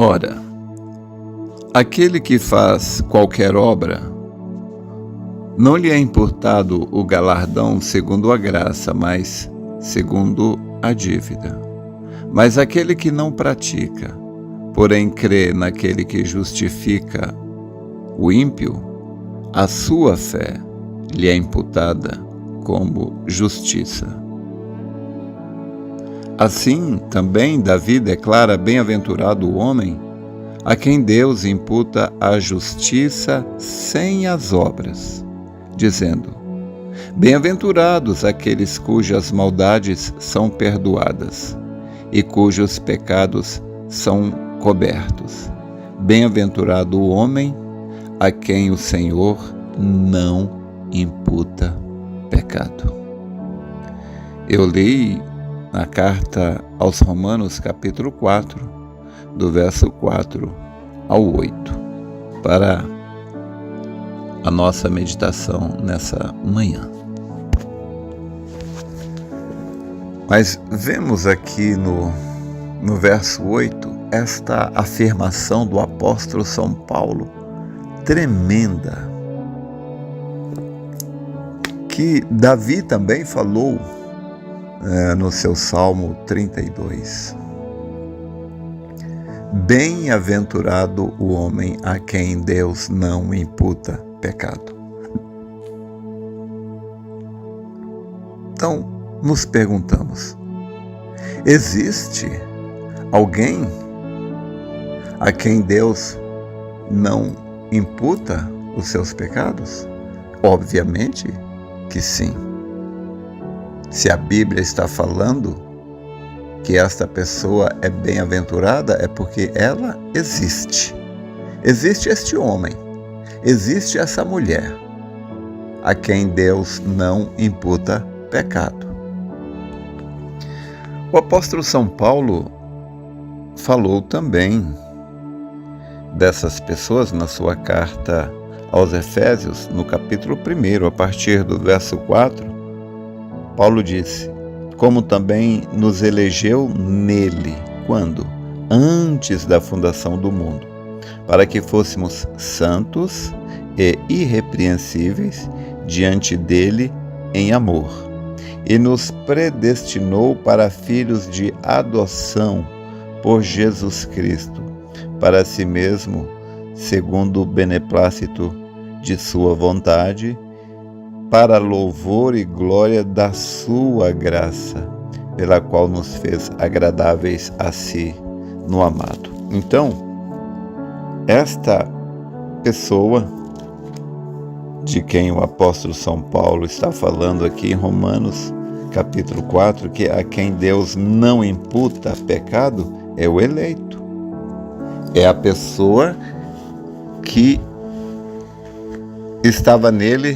Ora, aquele que faz qualquer obra, não lhe é imputado o galardão segundo a graça, mas segundo a dívida. Mas aquele que não pratica, porém crê naquele que justifica o ímpio, a sua fé lhe é imputada como justiça. Assim, também Davi declara bem-aventurado o homem a quem Deus imputa a justiça sem as obras, dizendo: bem-aventurados aqueles cujas maldades são perdoadas e cujos pecados são cobertos. Bem-aventurado o homem a quem o Senhor não imputa pecado. Eu li na carta aos Romanos, capítulo 4, do verso 4 ao 8, para a nossa meditação nessa manhã. Mas vemos aqui no verso 8 esta afirmação do apóstolo São Paulo tremenda, que Davi também falou no seu Salmo 32. Bem-aventurado o homem a quem Deus não imputa pecado. Então, nos perguntamos: existe alguém a quem Deus não imputa os seus pecados? Obviamente que sim. Se a Bíblia está falando que esta pessoa é bem-aventurada, é porque ela existe. Existe este homem, existe essa mulher, a quem Deus não imputa pecado. O apóstolo São Paulo falou também dessas pessoas na sua carta aos Efésios, no capítulo 1, a partir do verso 4, Paulo disse: como também nos elegeu nele, quando? Antes da fundação do mundo, para que fôssemos santos e irrepreensíveis diante dele em amor, e nos predestinou para filhos de adoção por Jesus Cristo, para si mesmo, segundo o beneplácito de sua vontade, para louvor e glória da sua graça, pela qual nos fez agradáveis a si no amado. Então, esta pessoa de quem o apóstolo São Paulo está falando aqui em Romanos, capítulo 4, que a quem Deus não imputa pecado, é o eleito. É a pessoa que estava nele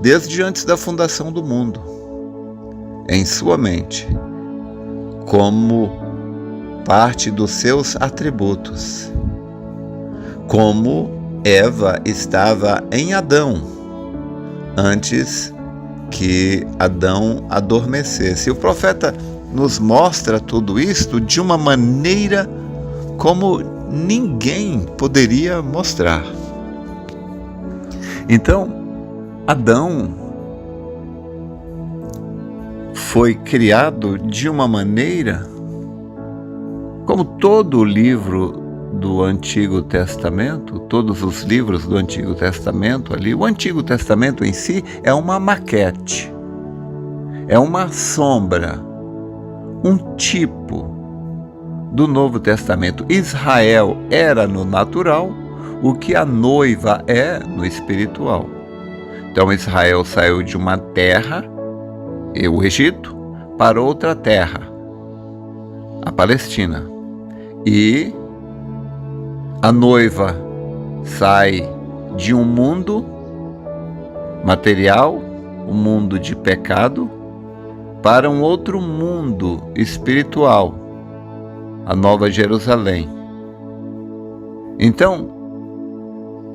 desde antes da fundação do mundo, em sua mente, como parte dos seus atributos, como Eva estava em Adão, antes que Adão adormecesse. O profeta nos mostra tudo isto de uma maneira como ninguém poderia mostrar. Então, Adão foi criado de uma maneira como todo o livro do Antigo Testamento, todos os livros do Antigo Testamento ali. O Antigo Testamento em si é uma maquete, é uma sombra, um tipo do Novo Testamento. Israel era no natural o que a noiva é no espiritual. Então Israel saiu de uma terra, o Egito, para outra terra, a Palestina. E a noiva sai de um mundo material, um mundo de pecado, para um outro mundo espiritual, a Nova Jerusalém. Então,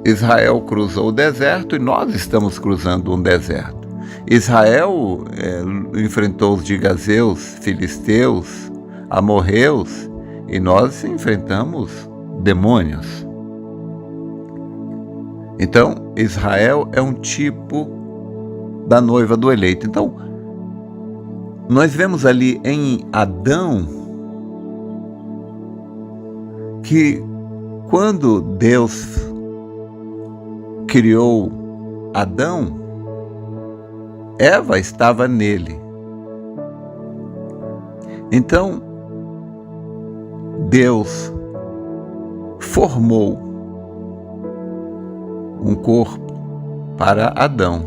Israel cruzou o deserto e nós estamos cruzando um deserto. Israel enfrentou os gigazeus, filisteus, amorreus, e nós enfrentamos demônios. Então, Israel é um tipo da noiva do eleito. Então, nós vemos ali em Adão que quando Deus criou Adão, Eva estava nele. Então, Deus formou um corpo para Adão.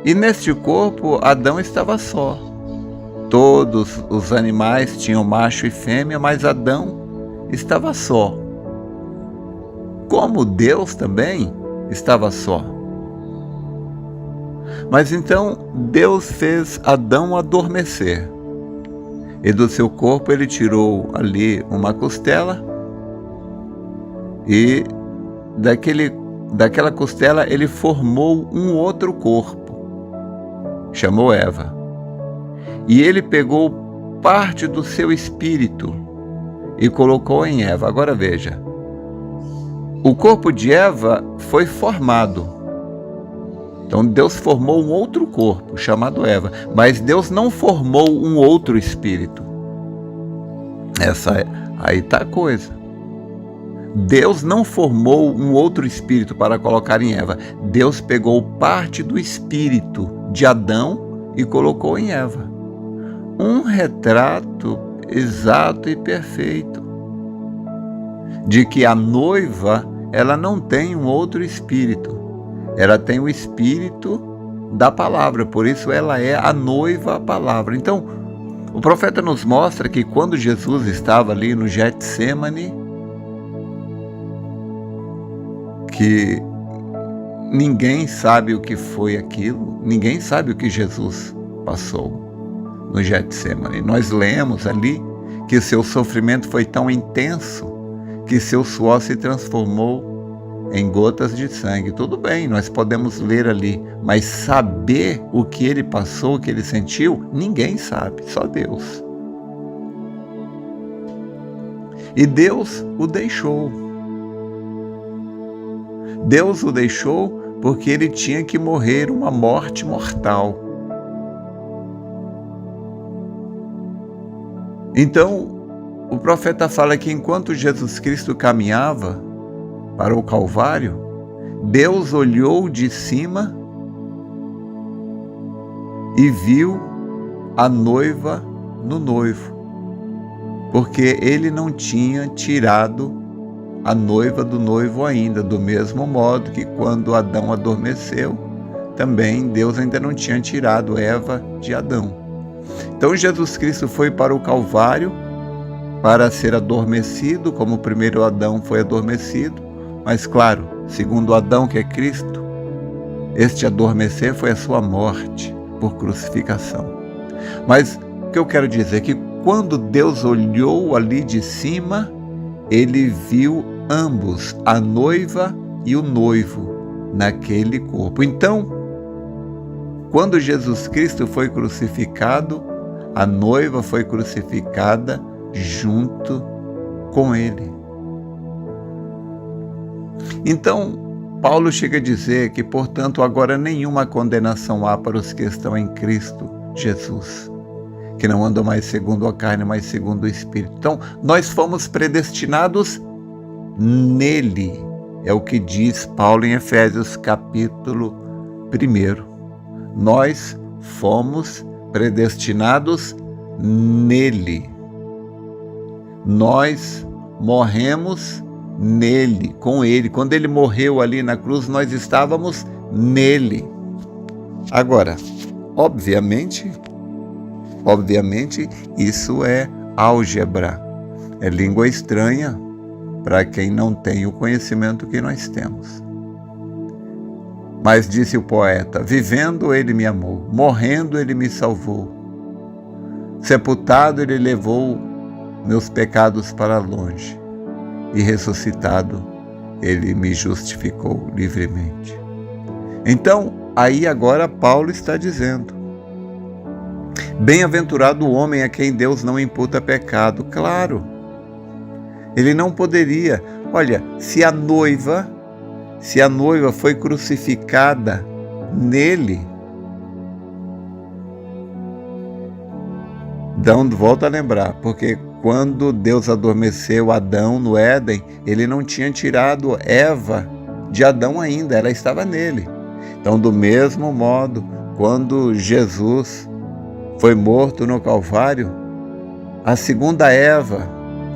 E neste corpo, Adão estava só. Todos os animais tinham macho e fêmea, mas Adão estava só. Como Deus também estava só. Mas então Deus fez Adão adormecer. E do seu corpo ele tirou ali uma costela e daquela costela ele formou um outro corpo. Chamou Eva. E ele pegou parte do seu espírito e colocou em Eva. Agora veja, o corpo de Eva foi formado. Então Deus formou um outro corpo, chamado Eva, mas Deus não formou um outro espírito. Aí está a coisa. Deus não formou um outro espírito para colocar em Eva. Deus pegou parte do espírito de Adão e colocou em Eva. Um retrato exato e perfeito de que a noiva, ela não tem um outro espírito. Ela tem o espírito da palavra, por isso ela é a noiva, a palavra. Então, o profeta nos mostra que quando Jesus estava ali no Getsêmani, que ninguém sabe o que foi aquilo, ninguém sabe o que Jesus passou no Getsêmani. Nós lemos ali que seu sofrimento foi tão intenso que seu suor se transformou em gotas de sangue. Tudo bem, nós podemos ler ali, mas saber o que ele passou, o que ele sentiu, ninguém sabe, só Deus. E Deus o deixou. Deus o deixou porque ele tinha que morrer uma morte mortal. Então, o profeta fala que enquanto Jesus Cristo caminhava para o Calvário, Deus olhou de cima e viu a noiva no noivo, porque ele não tinha tirado a noiva do noivo ainda, do mesmo modo que quando Adão adormeceu, também Deus ainda não tinha tirado Eva de Adão. Então Jesus Cristo foi para o Calvário para ser adormecido, como o primeiro Adão foi adormecido, mas claro, segundo Adão, que é Cristo, este adormecer foi a sua morte por crucificação. Mas o que eu quero dizer é que quando Deus olhou ali de cima, ele viu ambos, a noiva e o noivo, naquele corpo. Então, quando Jesus Cristo foi crucificado, a noiva foi crucificada junto com ele. Então, Paulo chega a dizer que, portanto, agora nenhuma condenação há para os que estão em Cristo Jesus, que não andam mais segundo a carne, mas segundo o Espírito. Então, nós fomos predestinados nele, é o que diz Paulo em Efésios capítulo 1. Nós fomos predestinados nele. Nós morremos nele, com ele. Quando ele morreu ali na cruz, nós estávamos nele. Agora, obviamente, isso é álgebra, é língua estranha para quem não tem o conhecimento que nós temos. Mas disse o poeta: vivendo ele me amou, morrendo ele me salvou, sepultado ele levou meus pecados para longe, e ressuscitado ele me justificou livremente. Então, aí agora Paulo está dizendo: bem-aventurado o homem a quem Deus não imputa pecado. Claro, Ele não poderia. Olha, se a noiva foi crucificada nele, volta a lembrar, porque quando Deus adormeceu Adão no Éden, ele não tinha tirado Eva de Adão ainda, ela estava nele. Então, do mesmo modo, quando Jesus foi morto no Calvário, a segunda Eva,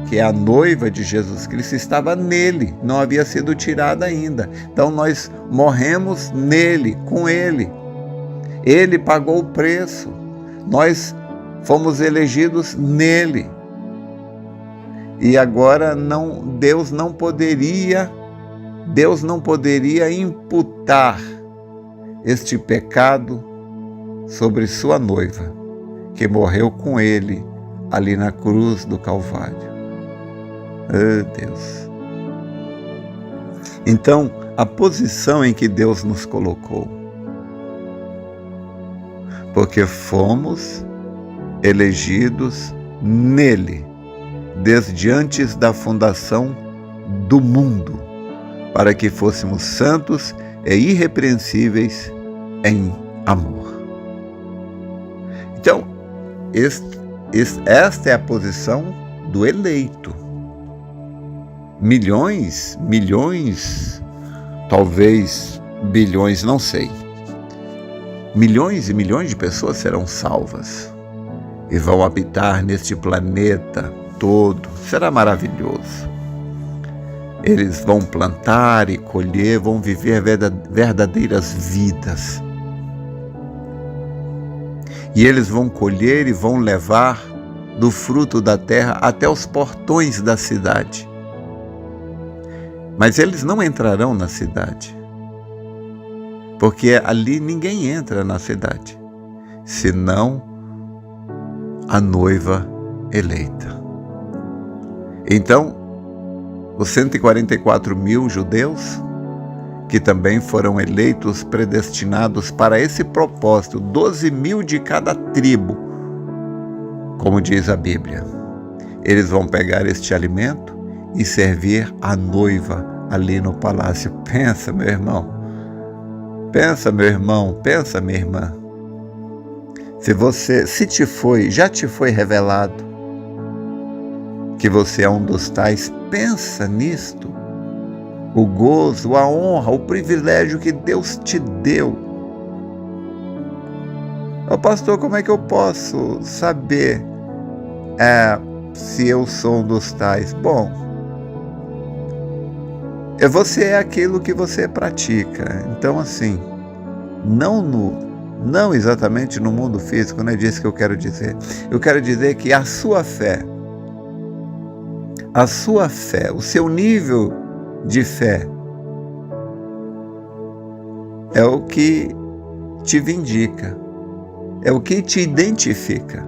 que é a noiva de Jesus Cristo, estava nele, não havia sido tirada ainda. Então nós morremos nele, com ele. Ele pagou o preço. Nós fomos elegidos nele. E agora Deus não poderia imputar este pecado sobre sua noiva, que morreu com ele ali na cruz do Calvário. Oh, Deus! Então, a posição em que Deus nos colocou, porque fomos elegidos nele, desde antes da fundação do mundo, para que fôssemos santos e irrepreensíveis em amor. Então, esta é a posição do eleito. Milhões, talvez bilhões, não sei. Milhões e milhões de pessoas serão salvas e vão habitar neste planeta todo. Será maravilhoso. Eles vão plantar e colher, vão viver verdadeiras vidas. E eles vão colher e vão levar do fruto da terra até os portões da cidade. Mas eles não entrarão na cidade, porque ali ninguém entra na cidade, senão a noiva eleita. Então, os 144 mil judeus, que também foram eleitos, predestinados para esse propósito, 12 mil de cada tribo, como diz a Bíblia, eles vão pegar este alimento e servir a noiva ali no palácio. Pensa, meu irmão. Pensa, meu irmão. Pensa, minha irmã. Já te foi revelado que você é um dos tais, pensa nisto. O gozo, a honra, o privilégio que Deus te deu. Ô pastor, como é que eu posso saber se eu sou um dos tais? Bom, você é aquilo que você pratica. Então, assim, não exatamente no mundo físico, não é disso que eu quero dizer. Eu quero dizer que a sua fé, o seu nível de fé, é o que te vindica, é o que te identifica.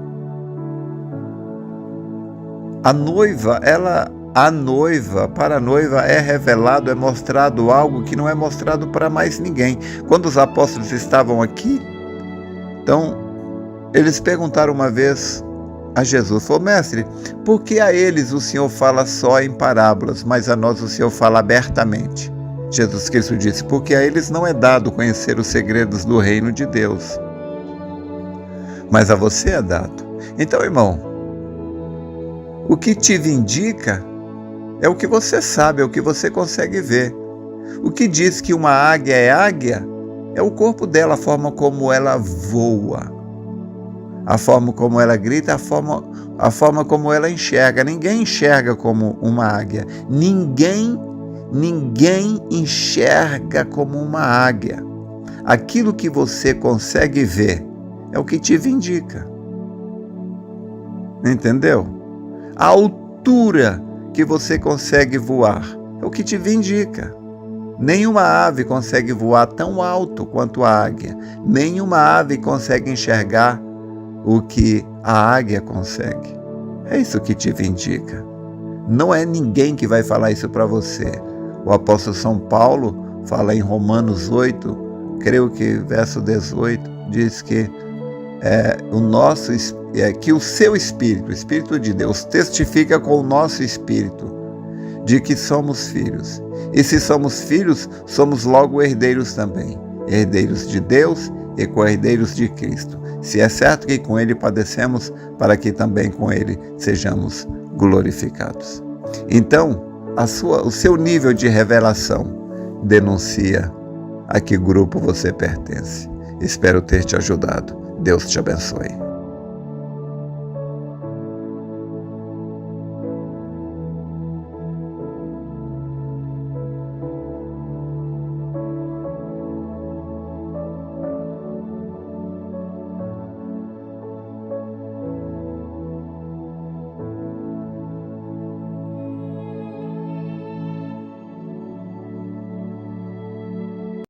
Para a noiva é revelado, é mostrado algo que não é mostrado para mais ninguém. Quando os apóstolos estavam aqui, então, eles perguntaram uma vez a Jesus, falou: mestre, por que a eles o Senhor fala só em parábolas, mas a nós o Senhor fala abertamente? Jesus Cristo disse: porque a eles não é dado conhecer os segredos do reino de Deus, mas a você é dado. Então, irmão, o que te vindica é o que você sabe, é o que você consegue ver. O que diz que uma águia é o corpo dela, a forma como ela voa, a forma como ela grita, a forma como ela enxerga. Ninguém enxerga como uma águia. Ninguém enxerga como uma águia. Aquilo que você consegue ver é o que te vindica. Entendeu? A altura que você consegue voar é o que te vindica. Nenhuma ave consegue voar tão alto quanto a águia. Nenhuma ave consegue enxergar o que a águia consegue. É isso que te vindica. Não é ninguém que vai falar isso para você. O apóstolo São Paulo fala em Romanos 8, creio que verso 18, diz que que o seu Espírito, o Espírito de Deus, testifica com o nosso Espírito de que somos filhos. E se somos filhos, somos logo herdeiros também, herdeiros de Deus e co-herdeiros de Cristo. Se é certo que com Ele padecemos, para que também com Ele sejamos glorificados. Então, o seu nível de revelação denuncia a que grupo você pertence. Espero ter te ajudado. Deus te abençoe.